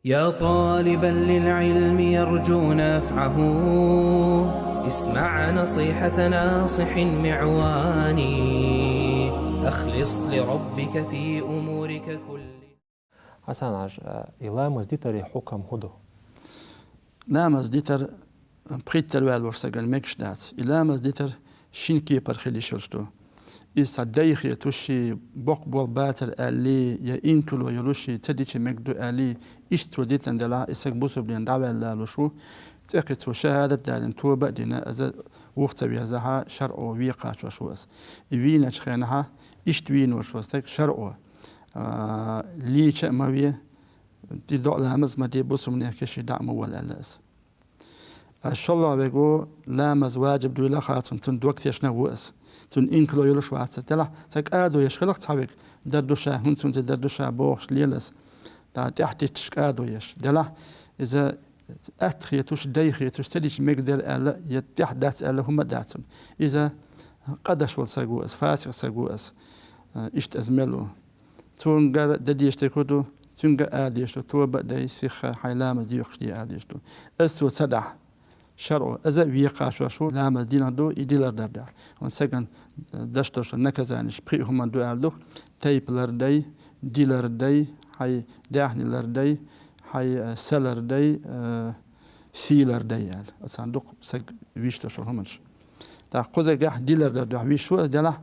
يا طالبا للعلم يرجو نفعه، اسمع نصيحة ناصح معواني، أخلص لربك في أمورك كلها. حسن عج إلا مزديتري حكم هدو لا مزديتر بخيت الوال ورسجل مكشدات إلا مزديتر شينكي برخلي شرطو إس عدايخ يتوشي بوق بول باتر آلي يا إنكلو يلوشي تديش مكدو آلي إشتو ديتن دلا إساق بوسو بلين دعوة اللالوشو تأكد شهادة دالين توبة دينا أزا وقت بيهزها شرعو ويقا شوشوس إوينا شخينها إشتوين وشوستك شرعو لي شأموية دي دو لامز ما دي بوسو من يكشي دعم ولا ألاس الشالله بيقول لامز واجب دولا خاطن تن دوكت يشنا وأس تن إنكلو يلوش واسة تلا تك آدو يشخلق صحابك دردوشا هنسون دردوشا بوش ليلس تا تحت تشكادو يش دلا إذا أتخيتوش دايخيتوش تليش مقدر ألا يتحدث ألا هم داتون إذا قدش والساقوس فاسق ساقوس إشت أزملو تونغا ددي يشتكودو تونغا آديشتو توبا داي سيخ حيلام ديوخدي آديشتو أسو تدع شرعو أزا ويقا شو لام دينا دو يديلر دردع ونسكن دشتوش نكزانش بريهم دو آلدوخ تايب لردي ديلر دي هاي داحني لردي هاي سلر دي سيلر دي يعني أصندوق سك ويشتوش همش تا قوزا جاه ديلر دردع ويشو دلا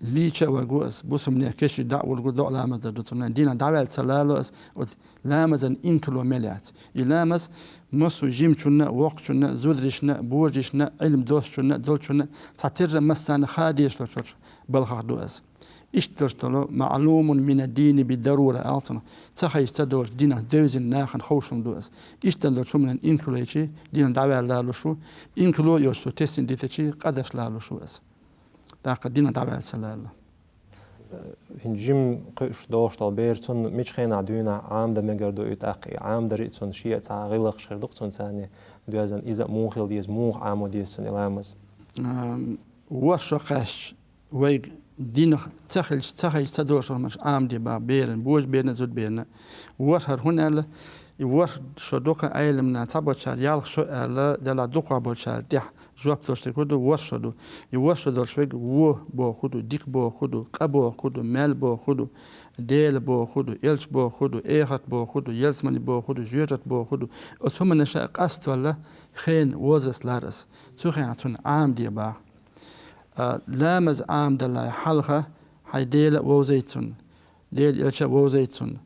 ليشا وجوس بوسم نيكش دعوة الجدع لامز دردتنا دينا دعوة سلالوس لامزن إنكلو مليات يلامز مصو جيم شنا وقت شنا زودرشنا بورجشنا علم دوس شنا دول شنا تعتر مسنا خاديش لشوش بالخ دوس اشترتلو معلوم من الدين بالضرورة أعطنا تخيل تدور دينا دوزن ناخن خوشم دوس اشترتلو شو من إنكلو يشي دينا دعوة لالوشو إنكلو يوشو تسين ديتشي قدش لالوشو اس دينا دعوة سلالة هنجيم قش دوش طالبيرتون مش خينا عدونا عام ده مجردو يتأقي عام ده ريتون شيء تعغلق شردقتون ثاني دوازن إذا موخيل ديز موخ عامو ديزن إلامز وش قاش ويج دين تخيل تدوش مش عام دي بابيرن بوج بيرن زود بيرن ورهر هنا ور شدوق علمنا تبغى شار يالخ شو على دلا دوقة بولشار ديح جواب تشتكودو ورشدو يورشدو شويك و بو خدو ديك بو خدو قبو خدو مال بو خدو ديل بو خدو إلش بو خدو إيخت بو خدو يلسمني بو خدو جيرت بو خدو أتهم نشاء قصد ولا خين وزس لارس سو خين تون عام دي با لامز عام دلا حلقة هاي ديل وزيتون ديل إلش وزيتون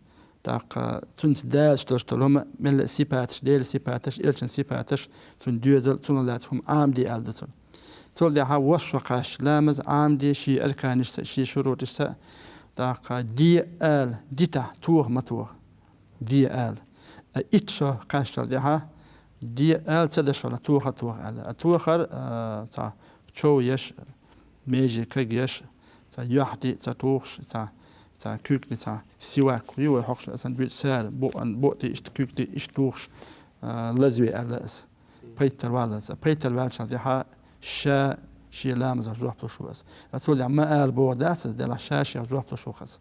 تاق تونت داش تلهم من سيباتش ديل سيباتش إلشن سيباتش تون دوزل تون لاتهم عام دي ألدتون تول ده وش قاش لامز عام دي شي أركانش شي شروط السا تاق دي آل ديتا توه متوه دي آل إتشا قاش ده دي آل تدش ولا توه توه توه خر تا شو يش ميجي كيش تا يحدي تا توخش تا كوك تا سواك يو حقش أصلا بيت سال بو تي إشت كوك تي إشت توخش لزوي ألاس بيتر والز بيتر والز ده شا شي لامز جوح بتشوفس أقول يا ما قال بو داس ده لا شاش جوح بتشوفس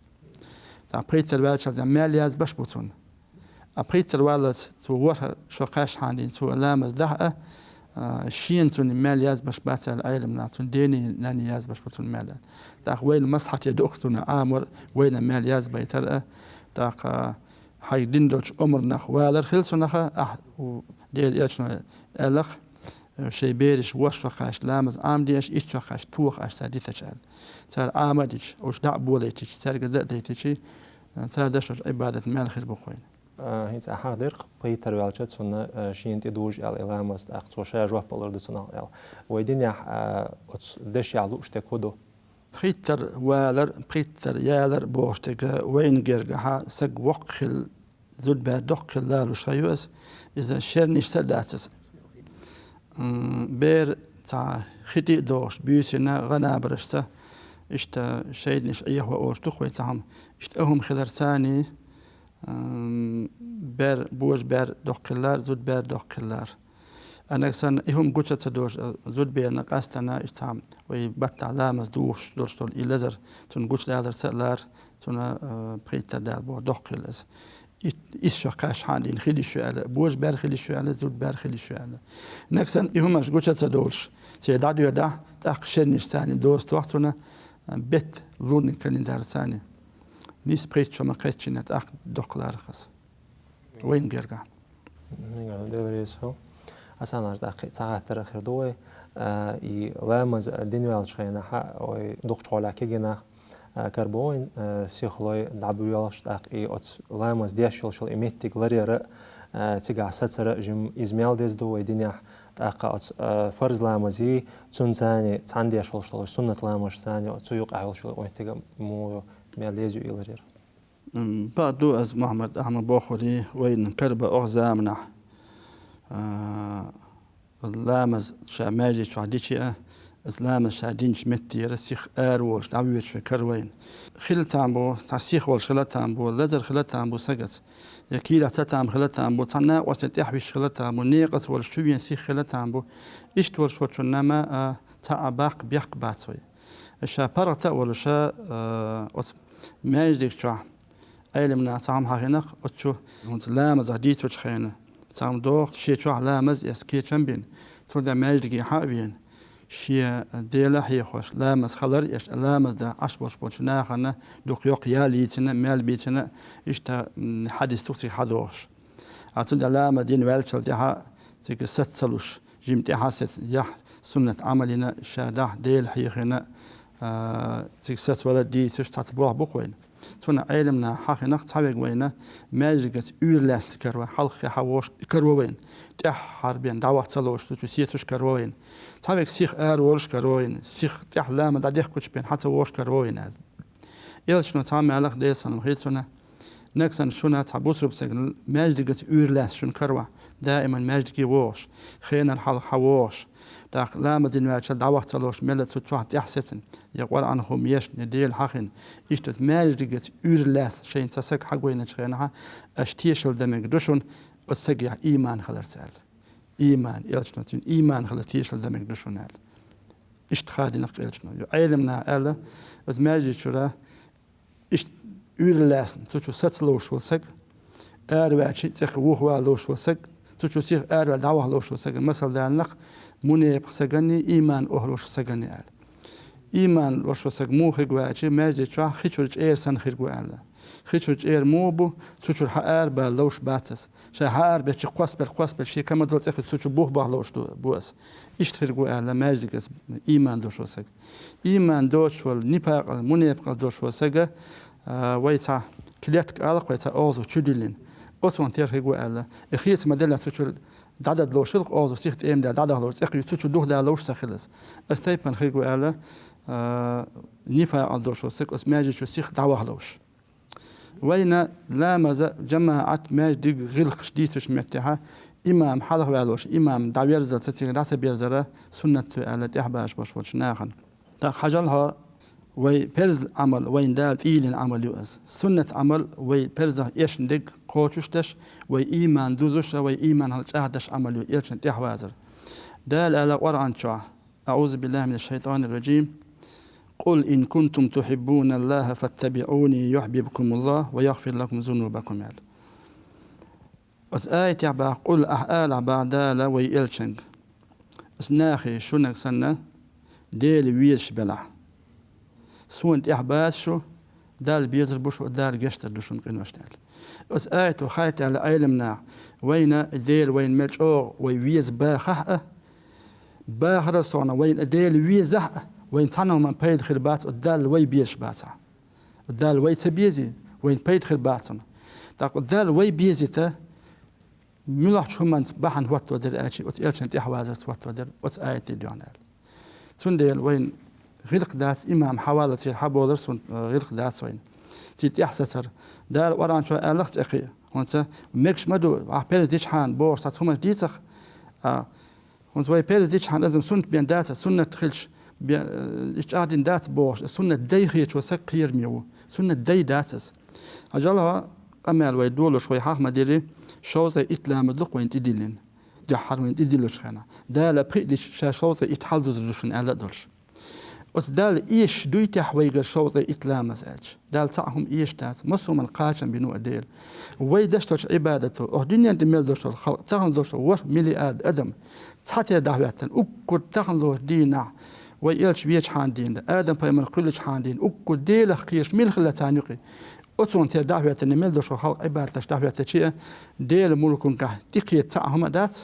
تا بيتر والز ده مالياز باش بوتون بيتر والز تو ور شو قاش عندي تو لامز ده شين تون مالياز باش بات العلم ناتون ديني ناني ياز باش بتون مال داخ وين مصحة يدوختنا عامر وين مالياز بيتر داخ هاي ديندوش عمر نخوالر خلصو نخا ديال إيشنا ألخ شي بيرش وش وقاش لامز عام ديش إيش وقاش توخ أش ساديثة شال تال عامديش وش دع بوليتش تال قدر ديتشي تال دشوش عبادة مال خير بخوين هيت أحضر بيتر والشات سنة شين تدوج على إلامس أخت وشاء جواب بالرد سنة على ويدين يح دش يعلوش تكودو بيتر والر بيتر يالر بوشتك وين جرجها سق وقخل زود بعدق لالو شيوس إذا شرنيش سداتس بير تاع خدي دوش بيسنا غنا برشته إشتا شيدنش أيه وأوش تخوي تاعهم إشتهم خلر ثاني بير بوج بير دقلار زود بير دقلار أنا كسان إهم قوتش تدوش زود بير نقاستنا إشتام ويبتع لامز دوش دول إلزر تون قوتش لادر سألار تون بيتر دال بو دقلز إيش قاش حالين خلي شو على بوش بار خلي شو على زود بار خلي شو على نكسن يهمش قوش تدولش سيدعو يدع تأخشنش ثاني دوست وقتنا بيت ظن كالندار ثاني نيس بريت شو ما قيتش نتأخ دقلار خاص وين جرجع نيجا دلريس هو أصلا أخي ساعات ترى دوي لامز الدنيا الشينا حق ودقش على كيجنا كربون سيخلوي دعبويالش تاقي أت لامز ديشل شل إميتك لريرة تيجا سترة جم إزميل ديز دوي دنيا تاقي أت فرز لامزي تون ثاني تاندي شل شل سنة لامش ثاني أتسوق عيل شل ويتيجا مو ميليزو إلرير بعدو از محمد أحمد باخوري وين كربة أغزامنا لامز شاماجي شعديشي لامز شعدينش متي رسيخ وولش دعويش في كروين خل تامبو تسيخ وولش خل تامبو لزر خل تامبو سجت يكيلا تام خل تامبو تنا وستحويش خل تامبو نيقص وولش شوين سيخ خل تامبو إشت وولش وتشنما تعباق بيق باتوي الشا برتا وولشا ماجدك شو أيلمنا تعم هاهنق أتشو هنت لامز عديت وتشخينا تعم دوق شيء شو لامز يسكي تشمبين تود ماجدك حابين شيء ديلا هي خوش لامز خلر يش لامز ده عشبوش بوشنا خنا دوق يق ياليتنا مال بيتنا إشتا حدث توصي حدوش أتود لامز دين والشل دها تك ستسلوش جمت حاسة يح سنة عملنا شاده ديل هي خنا تك ست ولا دي تشتتبوه بقوين تونا علمنا حقي نقط حبيق وينا ماجقت لاست كروه حلقي حوش كروين تح حربين دعوة تلوش تسيتوش كروين حبيق سيخ وولش كروين سيخ تح لام دعيق كوش بين حتى ووش كروين هذا يلش نتعامل على خديس أنا وخيتنا نكسن شونا تعبوس ربسجن ماجقت لاست شون كروه دائما ماجقي ووش خينا الحلق حوش داخل لام دين دعوة تلوش ملت تروح يحسن يقول عنهم يش نديل حقن إشتت ماجدت لاس شيء تسك حقوينا شغنها أشتيشل دمج دوشون وتسجع إيمان خلر سال إيمان يلشنتين إيمان خلر تيشل دمج دوشون هال إشتخادي نقل يلشنو علمنا ألا از ماجد شرا إشت لاس تشو ستلوش وسك أرواتشي تخ وهو لوش وسك تشو سيخ أروا دعوة لوش وسك مثل دانق منيب سجني إيمان أهلوش سجني أل إيمان لوش وسك مو خجواتشي ماجد شرا خيشورج إير سن خجواتلا خيشورج إير موبو تشو حار بالوش باتس شهار بيش قصبل شيء كما دلت أخذ تشو بوه بالوش بوس إيش خجواتلا ماجد إيمان لوش وسك إيمان دوش والنباق المنيب دوش وسك ويتا كليتك ألق ويتا أوزو تشدلين أصلاً تير خجواتلا إخيس مدلنا تشو دعدد لو شلق أوزو سيخت إيم دعدد لو تأخذ تشو دوه دا لوش سخلص استيبن خجواتلا نيفا عندوش وسك اسماجي شو سيخ دعوة لوش وين لا مزا جماعة ماجد غلق شديدش متها إمام حلق والوش إمام دعوير زل تتيغ راس بيرزرة سنة على تحباش باش وش ناخن دا حجلها وي برز عمل وين دال إيلين عمل يؤس سنة عمل وي برزه إيش ندق قوتشتش وي إيمان دوزش وي إيمان هالجهدش عمل يؤيش تحوازر دال على قرآن شوع أعوذ بالله من الشيطان الرجيم قل إن كنتم تحبون الله فاتبعوني يحببكم الله ويغفر لكم ذنوبكم اس آية يعبا قل أحآل بعدالا ويألشنغ اس ناخي شونك سنة ديل ويش بلع سوانت إحباس شو دال بيزر بوشو دال جشتر دوشون قنوش نال اس آية وخايت على أيلمنا وين ديل وين ملجو ويويز باخه باخر صونا وين ديل ويزه وين تنو من بيد خربات الدال وي بيش باتا الدال وي تبيزي وين بيد خرباتنا تاق الدال وي بيزيته ملح شو من بحن وقت ودر اشي وتيلشن تحوازر وقت ودر وت ايت ديونال تندل وين غلق داس امام حواله حبودر سن غلق داس وين تي احسسر دال وران شو الخت اخي وانت مكش مدو احبيز ديش حان بورصه ثم ديتخ وانت وي بيرز ديش حان لازم سنت بين داتا سنه تخلش إشعاد دات بوش سنة داي خيش وسك خير ميو سنة داي داتس أجلها أمال ويدول شوي حق مديري شو زي إتلام دلق وين تدلين جحر وين تدلش خنا ده لا بريدش شو زي إتحل دوزرشن على دلش دال إيش دويتح ويجر شوط إتلام مساج دال تعهم إيش تاس مسهم القاشم بنو أديل ويدشتش عبادته الدنيا دميل دوش الخلق تغن دوش ور مليار أدم تحتي دعواتن أكد تغن له دينا ويلش بيش حان دين آدم بيمن قلش حان دين أكد ديل خيش ميل خلا تانيقي أتون تي دعواتن ميل دوش الخلق عبادتش دعواتش شيء ديل ملكون كه تقية تعهم دات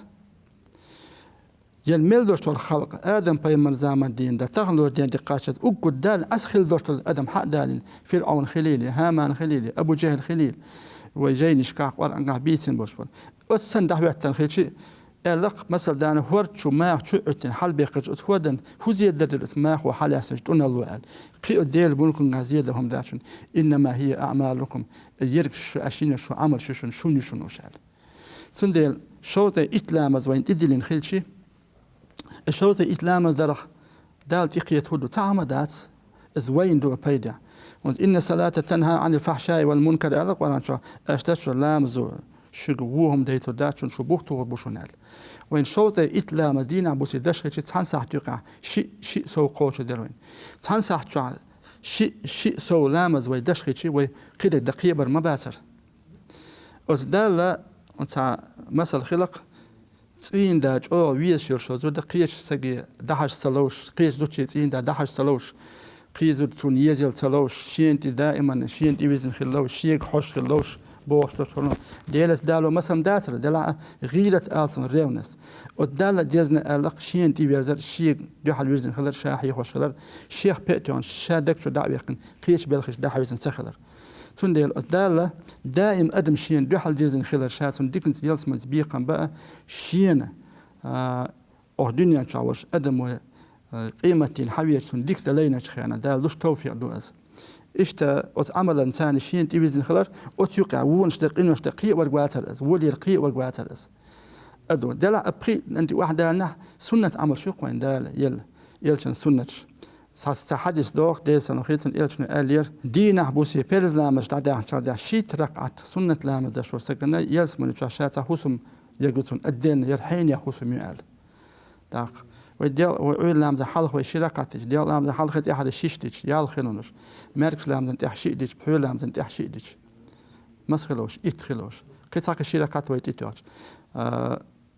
يلميل دوش الخلق آدم بيمن زمان دين دا تغن له دين دقاشت أكد دال أسخل دوش الأدم حق دال فرعون خليلي هامان خليلي أبو جهل خليل ويجيني شكاق وارنقع بيسين بوشبول أتسن دعواتن خيشي ألق مثل دان هورت شو ماخ شو أتن حل بيقج أتودن هو زيد درت ماخ وحل يسجدون الله قي الديل بنكم غزيدة هم داشن إنما هي أعمالكم يرك شو أشين شو عمل شو نشال سنديل شوطة إتلامز وين تدلين خلشي الشوطة إتلامز درخ دال تقية هدو تعمدات وين دو بيدا وإن صلاة تنهى عن الفحشاء والمنكر ألق ولا شو أشتشو لامزو شجوهم ديتو داتشون شبوختو وبوشونال وين شوطة إتلا مدينة بوسي دشخي تحنسح تقع شيء سو قوش دروين تحنسح تقع شيء سو لامز وي دشخي وي قيد دقيبر مباسر أصدال أنت مثل خلق تين داج أو ويش يرشو زود قيش سجي دحش سلوش قيش زوجي تين دا دحش سلوش قيش زود تون يزيل سلوش شينتي دائما شينتي ويزن خلوش شيك حش خلوش بوش تشرون ديلس دالو مسم داتر دلا غيلة آلسن ريونس ودالا ديزنا ألق شين تي بيرزر شيك دوحل ويرزن خلر شاحي خوش خلر شيخ بيتون شادك شو دعويقن قيش بلخش دحويزن سخلر تون ديل دالا دائم أدم شين دوحل ديرزن خلر شاتون ديكنس يلس من سبيقا بقى شين دنيا تشاوش أدم قيمتين حويتون ديك دلينا شخيانا دال لش توفيق دوز إشتا عمل إنسان شين تبيزن خلر أتيقع ونشتق إنه اشتقي ورقواتر أز ولي القي ورقواتر أز أدو دلا أبقي أنت واحدة نه سنة عمل شو قوين دال يلشن سنة حديث دوغ ديسان وخيتن يلشن آلير دينا بوسي بيرز لامش دعدا شيت ركعت سنة لامش داشور سكنا يلسمن شاشاتا حسم يقولون الدين يرحين يحسم يقال داق وعيل لامز حلق وشراكاتش ديال لامز حلقة أحد الشيشتش يال خلونش ماركش لامز انت أحشيدش بحول لامز انت أحشيدش مسخلوش إتخلوش كتاك الشراكات ويتيتوش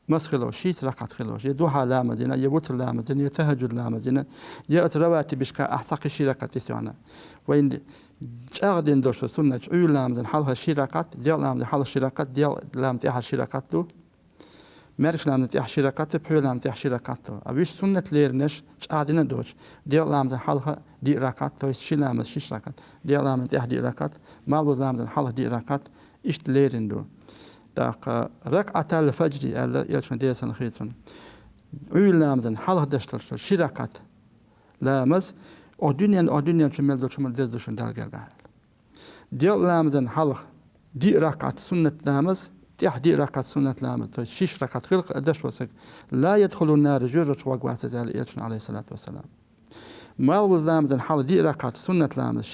مسخلوش شيت ركعت خلوش يدوها لامزنا يبوت لامزنا يتهجد لامزنا يأت رواتي بشكا أحساق الشراكات تيتوانا وين جاردين دوش سنة عيل لامز حلقة الشراكات ديال لامز حلقة الشراكات ديال لامز أحد الشراكات دو ماركش لامز تيح شراكات بحول لامز تيح شراكات أبيش سنة ليرنش قاعدين ندوش ديال لامز حلقة دي راكات تويس شي لامز شيش راكات ديال لامز تيح دي راكات مالوز لامز حلقة دي راكات إيش ليرن دو داق ركعة الفجر يلشون ديسان خيتون عيل لامز حلقة دشتر شراكات لامز أردنيا شمال دو شمال ديز دوشون دال جرجال ديال لامز حلقة دي راكات سنة لامز تحدي ركعت سنة لامز شيش ركعت خلق أدش وسق لا يدخل النار جرج وقوات زال يلشن عليه الصلاة والسلام ما وزلامز الحال دي ركعت سنة لامز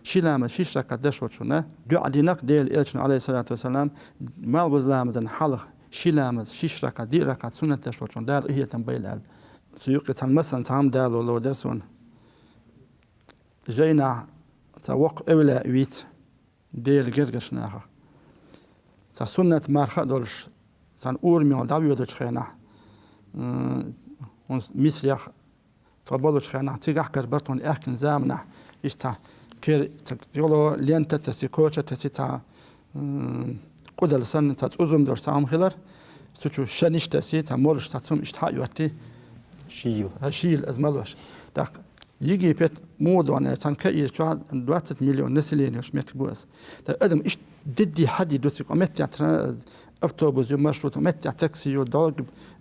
شي لامز شيش ركعت دش وشنا دعاء دينك ديال يلشن عليه الصلاة والسلام ما وزلامز الحال شي لامز شيش ركعت دي ركعت سنة دش وشنا دار هي تنبيل ال سيوقي مثلا تام دالو لو درسون جينا توق أولا ويت ديال جرجشناها سنة مارخ دولش سان أورميون داويو دوش خينا ميسريخ تبادلش خينا تيجح كربرتون أكن زامنا إشتا كير تقولوا لين تتسيكوشة تسيتا قدر سن تتأزم دور سام خلر سوتشو شنيش تسي تمولش تتسم إشتها يوتي شيل أزملوش داق يجي بيت مودون سان كأي شو 20 مليون نسلين يش متبوس ده أدم إيش ددي حد يدوسك أمتى ترى أوتوبوس يمشوا أمتى تاكسي يداق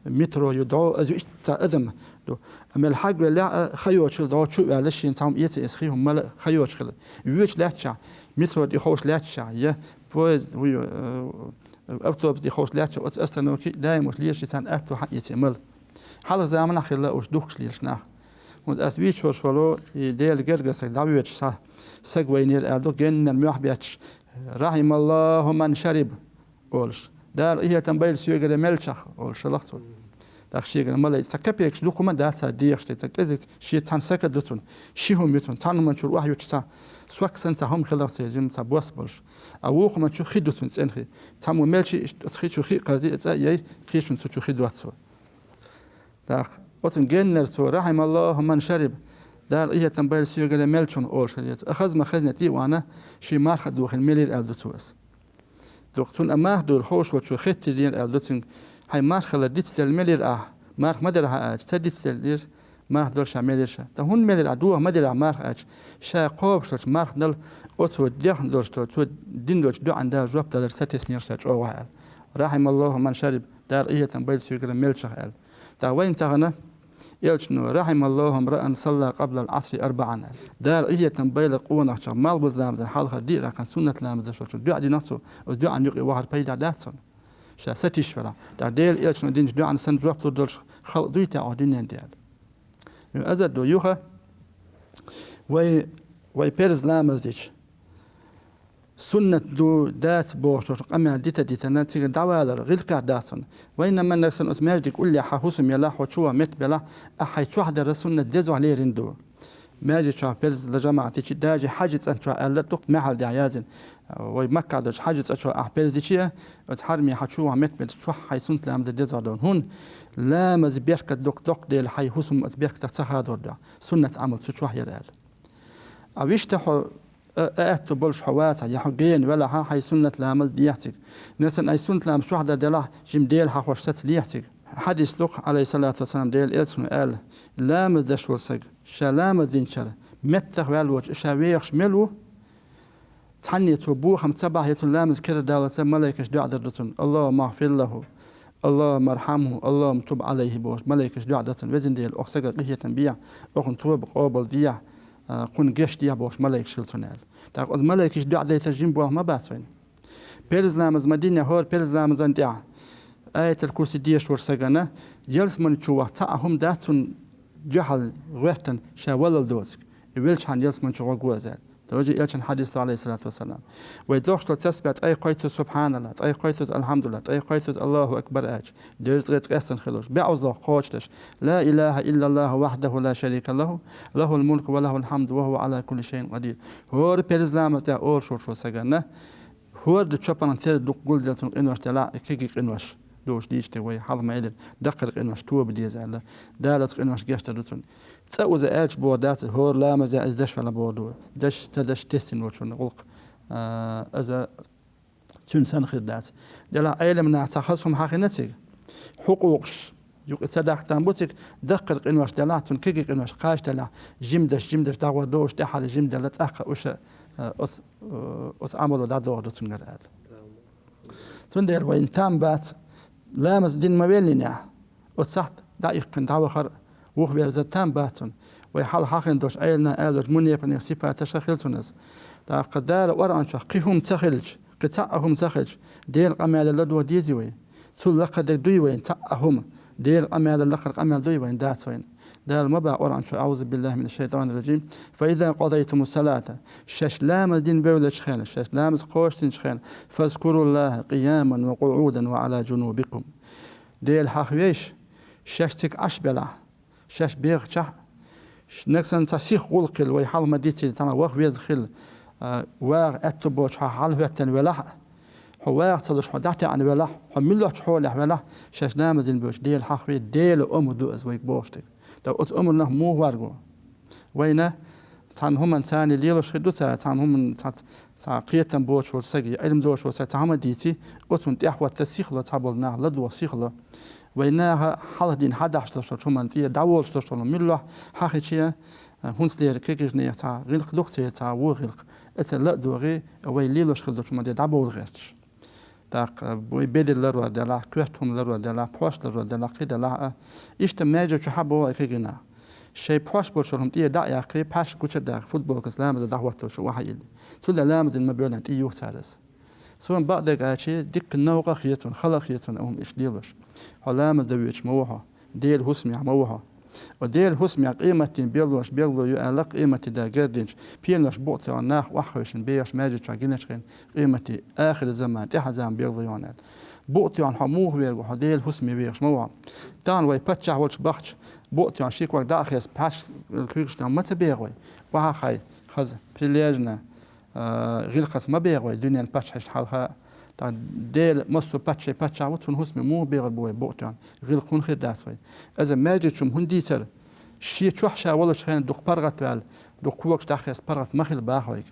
مترو يداق أزو إيش أدم دو أما الحاج ولا خيوش ده شو على شيء تام يتسخيهم ما خيوش خلا يوش لاتشا مترو دي خوش لاتشا يا بوز هو أوتوبوس دي خوش لاتشا أستنوكي دايم وش ليش إنسان أكتو حق يتعمل حاله زمانه خلا وش دوخش ليش ناه وأسبيت شو ديال جرجس دعويتش سجوينير أدو جن المياه بيتش رحم الله من شرب أولش دار هي تنبيل سيجر ملشخ أولش لخصول داخشي ملا تكبيك لو كمان داتا ديش تكزت شي تان سكدتون شيهم يتون تان من شو واحد يتسا سواك سنت هم خلاص يجم تبوس برش او كمان شو خدتون تنخي تام ملشي تخي شو خي قضيه تسا يي خيشون شو خدواتسو داخ وتن جنر تو رحم الله من شرب دار إيه تنبال سيوغل ملشون أول شريت أخذ ما خزنتي وأنا شي مارخ دوخ الملير ألدوتوس دوختون أماه دول خوش وشو خيت دين ألدوتين هاي مارخ لديت الملير مارخ مدرها تديت الملير مارخ دول شاملير شا تهون ملير دوه مدرها مارخ شا قوب شوش مارخ دل أتو ديخ دولش تو دين دولش دو عندها جواب تدر ستس نيرشاج أو وعال رحم الله من شرب دار إيه تنبال سيوغل ملشخ تا وين تغنى يلشنو رحم الله امرأ صلى قبل العصر 4 دار إيه تنبيل قوة مال بزلام زي حالها دي لكن سنة لامزة شو دو عدي نفسه ودو عن يقي واحد بيدا داتسون شا ستيش فلا دار ديل يلشنو دينج دو عن سن جواب دولش خلق دويتا أو دينين ديال أزد دو يوخا وي بيرز لامزيش سنة دو دات بوش قمع ديتا ناتيجة دعوالر غير كعداسن وإنما نكسن أسماجدك قول لي حاسوسم يلا حوشوا مت بلا أحي شوحدة سنة ديزو عليه رندو ماجي شو بيرز لجماعة تيجي داجي حاجة أن شو ألا تق محل دعيازن ويمكع داج حاجة أن شو بيرز ديشيا وتحرمي حشوا مت بلا شو حي سنت لام ديزو دون هون لا مزبيرك دق ديل حي حسم مزبيرك تسخاد وردا سنة عمل شو يرال أويش تحو أأتو بولش حوات يا حقين ولا هاي سنة لامز دياتك مثلا أي سنة لامز شو حدا دلا جم ديل حوش ست لياتك حديث لق عليه الصلاة والسلام ديل إلسون قال لامز دش وسق شلامز دين شر متخ والوج شاويخ ملو تحني تبو 7 يتون لامز كده دالة ملائكة دعاء درتون اللهم اغفر له اللهم ارحمه اللهم تب عليه بوش ملائكة دعاء درتون وزن ديل أخسق قهية تنبيع أخن توب قابل ديع قن جش ديع بوش ملائكة شلتونال تاق ملائكة دعاء دي ترجم بوه ما باسوين بيرز لامز مدينة هور بيرز لامز دعاء آية الكرسي ديش ورسقنا يلس من تشوه تاهم داتون جحل غوتن شاول الدوسك يولش عن يلس من تشوه جوازال توجي يلشن حديث عليه الصلاة والسلام ويدوخش تثبت أي قيتوس سبحان الله أي قيتوس الحمد لله أي قيتوس الله أكبر أج ديرز غيت قسن خلوش بعوز له قوتش لا إله إلا الله وحده لا شريك له له الملك وله الحمد وهو على كل شيء قدير هو بيرز لامز دا أور شو سجنا هو دتشوبان ثير دق قول دلتون إنوش تلا كيك إنوش دوش ديش توي حظ ما يدل دقر إنوش تو بديز على دالت إنوش جاشت دلتون تسوي زي أج بودات هور لا مزا إزدش ولا بودو دش تدش تسين وشون غلق إذا تنسان خدات دلا أيلا من تخصهم حقنتك حقوقش يق تصدق تنبوتك دقر إنوش دلاتون كيك إنوش قاش دلا جمدش دعوة دوش دحال جمدة تأخ وش أس عملوا دا دور دتون قال تندير وين تام بات لامز دين ما بيننا وتصحت دقيق دعوة خر وخ بيرز تام باتون ويحال حقن دوش أيلنا ألج مني بني سيبا تشخلتونس دا قدار وران شقيهم تخلج قطعهم تخلج دير قمال لدو ديزوي ثل لقد دوي تأهم دير قمال لقد قمال دوي داتوين دال مبا وران أعوذ بالله من الشيطان الرجيم فإذا قضيتم الصلاة شش لام دين بولش خان شش لامز قوشتين خان فاذكروا الله قياما وقعودا وعلى جنوبكم ديل حخويش ششتك أشبلا شش بيغ شح نكسن تسيخ غلقل ويحال مديتي تنا وخ ويزخل واغ أتبوش حال ويتن ولا هو تصلش حداتي عن ولا حمله حوله ولا شش لامز دين بوش ديل حخوي ديل دو أزويك بوشتك تو أمرنا مو وارجو وينا تان هم إنسان اللي يلوش خدو تان هم تان قيتن بوش والسجي علم دوش وتعمل ديتي أتون تأخذ تسيخله تعبلنا لدو سيخله وينا حال دين حدا حشلش شو من فيه دعوة حشلش من الله حقيقة هنسلير كيكش نية تا غلق دكتور تا وغلق أتلا دوغي ويلي لوش خدو شو من دعوة الغيرش داق بوي بدل لرو دلا كوتهم لرو دلا بوش لرو دلا قيدلا اجتماعي شو حبوا كيجنا شيء بوش بوشهم تي دا يا قري باش كوتش دا فوتبول كسلام دا دعوته شو واحد سولا لامز المبيولن تي يو ثالث سون بعد قاشي ديك النوقه خيتون خلا خيتون هم ايش ديلوش حلامز دويش موها ديل حسمي موها وديل حسمي قيمة بيلوش بيلو يعلق قيمة دا جردنش بيلوش بوت ناخ وحوش بيش ماجد شاقينش قيمة آخر الزمان تحزام بيلو يونال بوقتيان حموه ويرجو حديل حسمي ويرش موع تان وي بتشع وش بختش بوقتيان شيك وق داخيس باش الكريكش ما تبيغوي وها خاي خز بليجنا غيلقس ما بيغوي دنيا بتشح حالها تان ديل مصو بتشع وتون حسمي مو بيغل بوي بوقتيان غيلقون خير داسوي إذا ما جيتشم هندي سر شيء تشوحشا ولا شخين دوق برغت وال دوق وقش داخيس برغت مخيل باخويك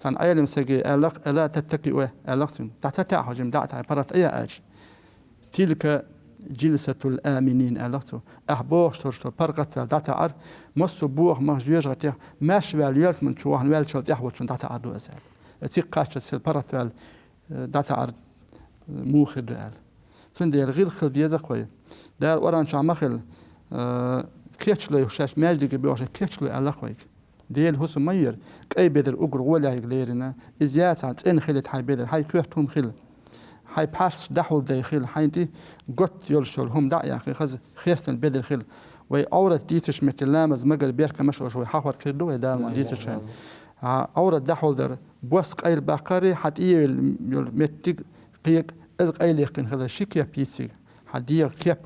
تان أيلم سجى ألا تتكئ ألاقتن تعتتع حجم دعتها برات أي أج تلك جلسة الآمنين ألاقتو أحبوش ترشتو برقت دعتها عر مصو بوغ مخجوج غتير ماش واليالس من شوهن والشل تحوت دعتها عر دو أسال تيقاش تسل برات وال دعتها عر موخر دوال سندي الغير خل ديزا خوي دال وران شع مخل كيتشلو يخشاش ماجدك بيوش كيتشلو ألاقويك ديل هوس مير كأي بدر أجر ولا يغليرنا إزيات عن إن خلت حي بدر حي كوهتهم خل حي باس دحول داي خل حي دي قط يلشل هم دع يا أخي خز خيستن بدر خل وي أورد ديتش مثل لامز مجر بيرك مش شوي حفر كردو دال ديتش أورد دحول در بوسق أي البقري حد إيه متج قيق إزق أي ليقن هذا شيكيا بيتسي حد يه كيب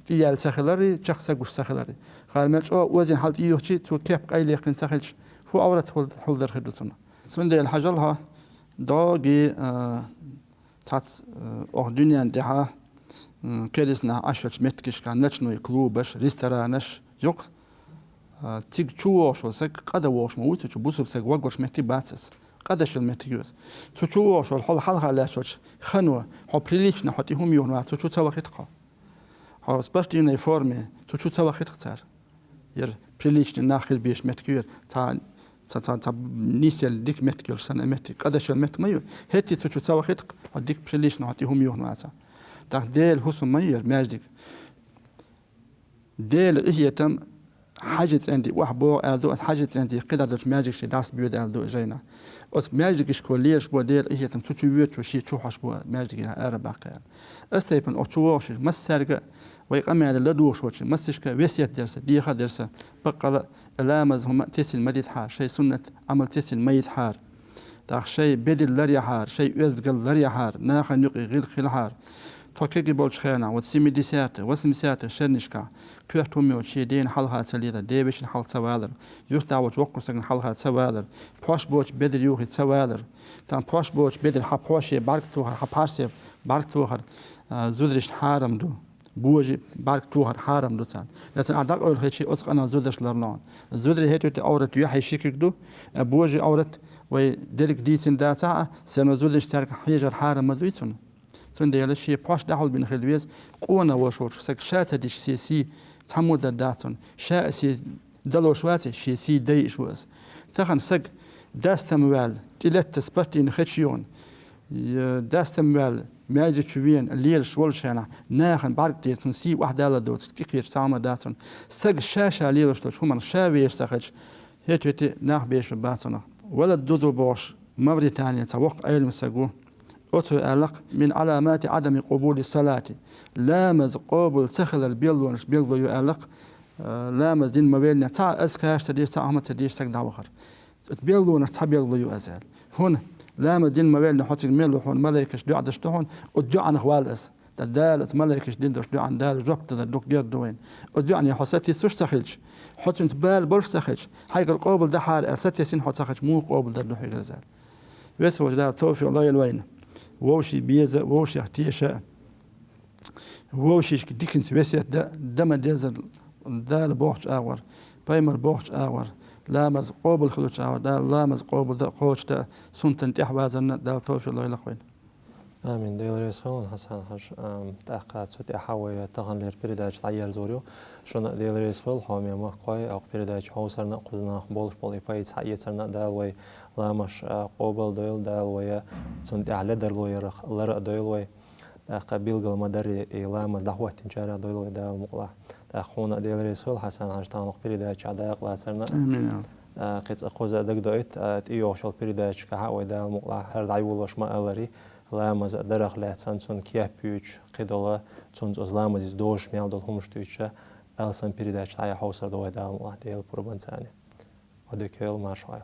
في السخلري شخص جوش سخلري قال مش وزن حال يوشي تو كيب أي ليقن سخلش هو أورد حول خدتنا سندي الحجلها داقي تات أردنيا دها كريسنا عشرة متكش كان نشنو كلوبش ريستورانش يق تيج شووش وسك قدا ووش موت تبوس بسك وقوش متي باتس قداش المتيوس تشووش والحل حلها لا شوش خنوة حبليش نحطيهم يوم وعد تشو تسوى خطقة هو سبرتي نيفورمي تشو تسوى خطقة ير بريليش ناخذ بيش متكير تا نيسيل ديك متكير سنة متك قداش المت مايو هتي تشو تسوى خطق وديك بريليش نحطيهم يوم وعد تا ديل هوسو ماير ماجدك ديل هي تم حاجة عندي وحبو ألدو حاجة عندي قدر ماجيك شي داس بيود ألدو جينا أس ماجيك شكوليش بو دير إيه تم تشو بيوت شي تشوحش بو ماجيك أربع كان أستيبن أتشوش مسرقة ويقام على لدوش وش مسشك وسيت درسة ديخة درسة بقى لامز هم تسل مديد حار شيء سنة عمل تسل ميت حار تاخ شيء بدل لريا حار شيء أزدقل لريا حار ناخ نقي غير خيل حار توكي بولش خينا وتسمي ديسات وسمسات شرنشكا كيرتومي وشي دين حلها تسليدا ديبش حل توالر يوستا وتوقع سجن حلها توالر باش بوش بدل يوخي توالر تان باش بوش بدل حبوشي بارك توهر حبارسي بارك توهر زودرش حارم دو بوجي بارك توهر حارم دو تان لكن أدق أول هيك شيء أنا زودرش لرنان زودر هيك أورت يحيى شيكك دو بوجي أورت ويدرك ديتن داتا سنو زودرش تارك حيجر حارم مدويتون سندي على شيء باش دحول بين خلويز قونا وشوش سك شات ديش سي تحمود داتون شاء سي دلو شواتي شي سي دي شواز تخن سك داستموال تلت سبرتي نخشيون داستموال ماجي شوين الليل شولش هنا ناخن بارك ديتون سي واحد على دوت كيف تعمل داتون سك شاشة ليل شلوش هم شاويش سخش هيك ناخ بيش باتنا ولا دودو بوش موريتانيا توق ايلم سقو أتو ألق من علامات عدم قبول الصلاة لامز قبول سخل البيلونش بيلو يألق لامز دين مبيلنا تا أسكاش تديش تا أحمد تديش تك دعوخر بيلونش تا بيلو يأزال هنا لامز دين مبيلنا حوتك ميلو هون ملايكش دو عدش دهون ودو عن خوالس تدال ملايكش دين دوش دو عن دال جبت دوك دير دوين ودو عن يحساتي سوش سخلش حوت انتبال بولش سخلش حيق القبول ده حال أرساتي سين حوت سخلش مو قبول ده حيق رزال بس وجدال توفي الله يلوين ووشي بيزا ووشي احتيشا ووشي ديكن سبيسيت دم ديزر دال بوحش آور بايمر بوحش آور لامز قوبل خلوش آور دال لامز قوبل دا خوش دا سنتن تحوازن دال توفي الله يلقوين آمين ديال ريسخون حسن حش تأقات سوتي حاوي تغنلير بريداج تعير زوريو شون ديال ريسخول حامي مقاي أو بريداج حوسرنا قزنا بولش بولي بايت حيترنا دالوي لامش قوبل ديل دالوي سنتي على درلوي لر ديلوي قبيل قل مدري لامز دعوة تنشارع ديلوي دال مقلا تأخونا ديال ريسخول حسن حش تانق بريداج عداق لاترنا آمين قيت أقوزا دق دويت تيو شال بريداج كحاوي دال مقلا هر دعيولوش ما ألري لامز درخ لاتسان سون كيا بيوش قيدولا سون زلامز دوش ميال دول همش تويتشا ألسن بريداج تايا حوصر دوي دال مقلا ديال بروبانساني وديكيل مارشوال